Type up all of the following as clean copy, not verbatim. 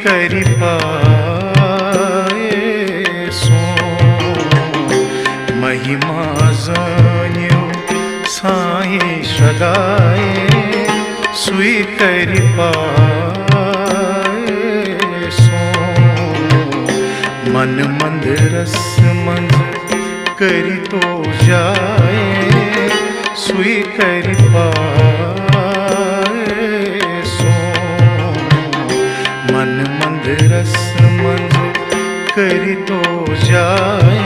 करि पाए सो महिमा जान्यो साईं सदाए सुई करि पाए सो मन मंदरस मंज करी तो जाए सुई करि पाए सो मन मंदरस मंज करी तो जाए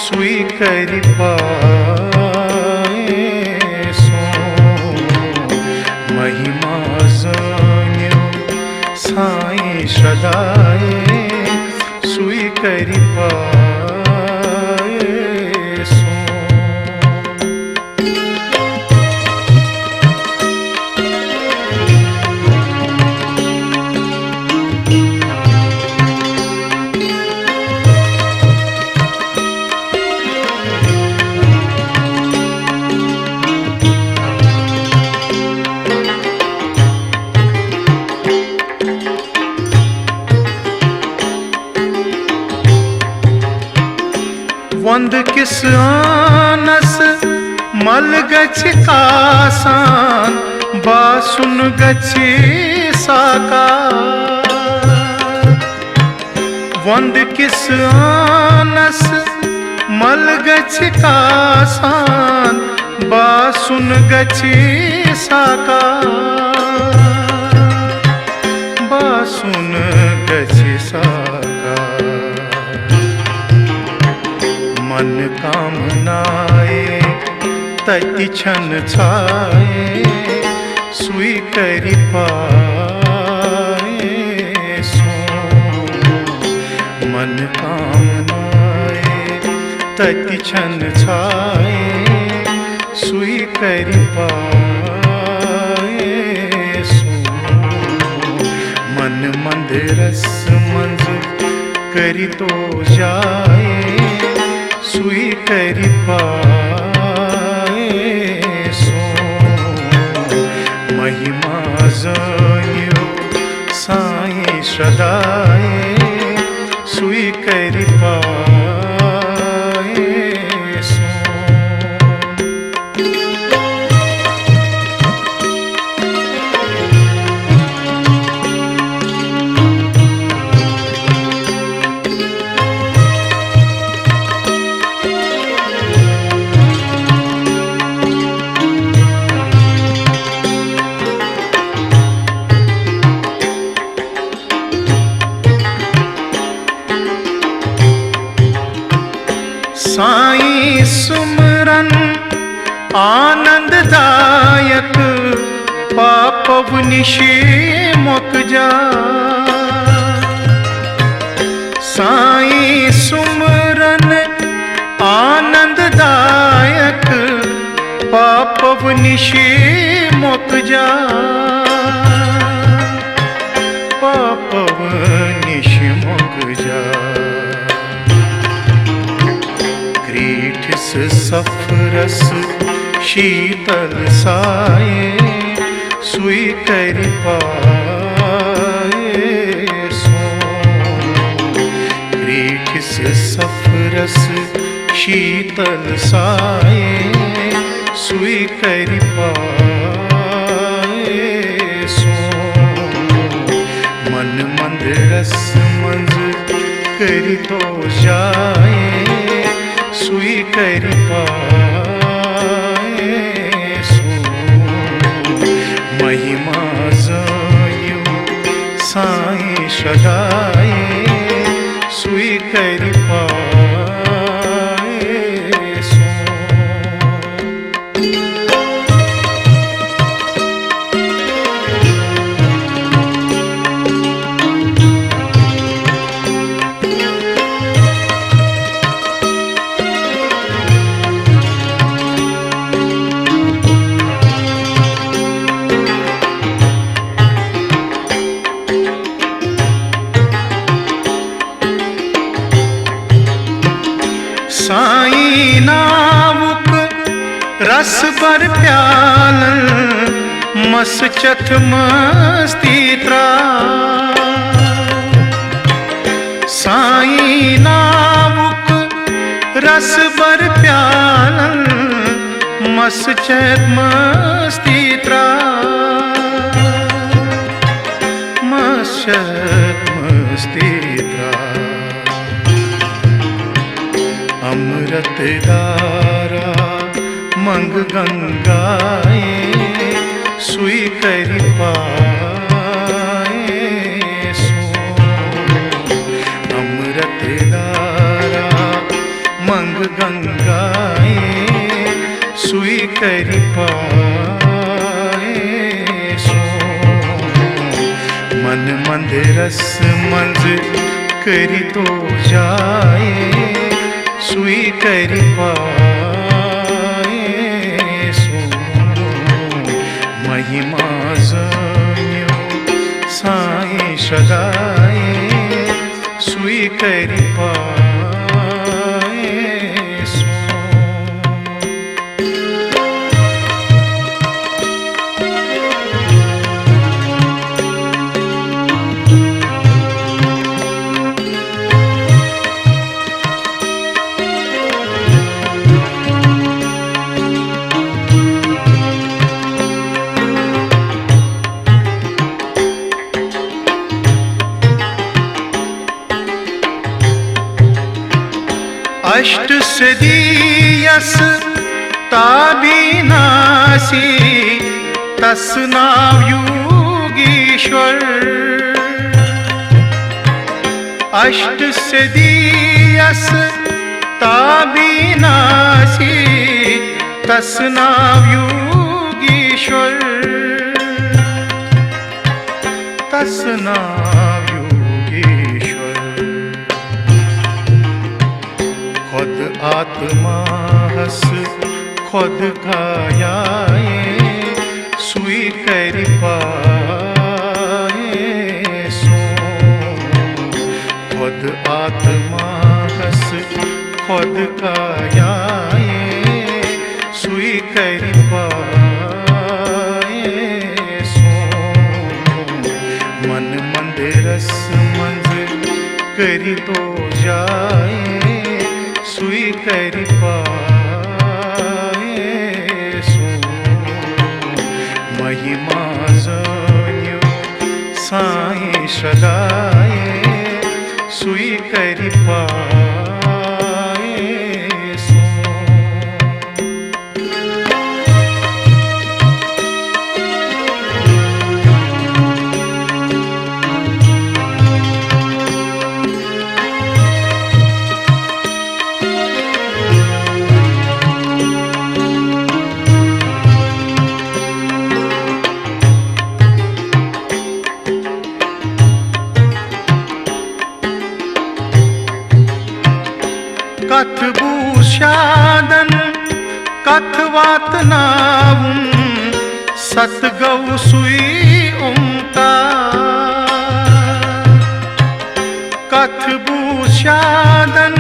सुई करि पाए सो महिमा जान्यो साईं सदाए सुई करि पाए सो। वंद किस आनस मल गछ कासान बासुन गछि साका वंद किस आनस मल गछ कासान बासुन गछि साका बासुन गछि साका मन कामनाए तति छन छाए सुई करि पाए सो मन कामनाए तति छन छाए सुई करि पाए सो मन मंदरस मंज करी तो जाए सुई करि पाए सो महिमा जान्यो साईं सदाए सुई करि पाए सो। साईं सुमरन आनंददायक पाप निशे मुक जा साईं सुमरन आनंददायक पाप निशे मुक जा पाप निशे मुक जा क्रीठिस सफरस शीतल साए सुई करि पाए सो क्रीठिस सफरस शीतल साए सुई करि पाए सो मन मंदरस मंज करी तो जाए सुई करि पाए सो महिमा जान्यो साईं सदाए सुई करि पाए सो। साईं नामुक रस बर प्यालन मस चथ मस्ती त्रा मश्चैत मस्तित्रा मश्चैत मस्तित्रा अमृत धारा मंग गंगाए सुई करि पाए सो अमृत धारा मंग गंगाए सुई करि पाए सो मन मंद रस मंज करि तो जाए सुई करि पाए सो महिमा जान्यो साईं सदाए सुई करि पाए सो अष्ट सिद्धि ताबिनासी तस्नाव योगीश्वर अष्ट सिद्धि ताबिनासी तस्नाव योगीश्वर तस्नाव योगीश्वर खुद आत्मा हस खुद कायाए सुई करि पाए सो खुद आत्मा हस खुद कायाए सुई करि पाए सो मन मंद रस मंज करि तो जाए सुई करि पाए सो महिमा जान्यो साईं सदाए सुई करि पाए सो कथ भूषादन कथवात नावुं सतगौ सुई ओंकार कथ भूषादन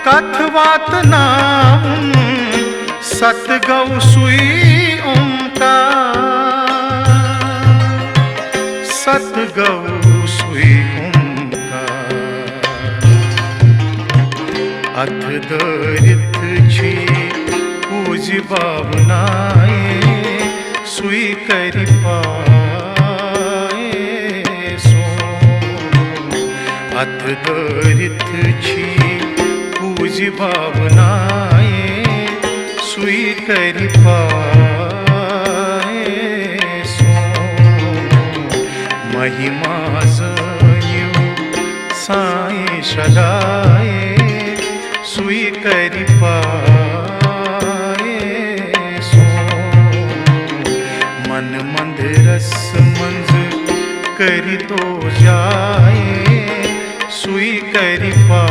कथवात नावुं सतगौ सुई ओंकार सतगौ सुई अथ दरित छी पूज भावनाए सुई करि पाए सो अथ दरित छी पूज भावनाए सुई करि पाए सो महिमा जान्यो साईं सदाए सुई करि पाए सो मन मंद रस मंज करि तो जाए सुई करि पाए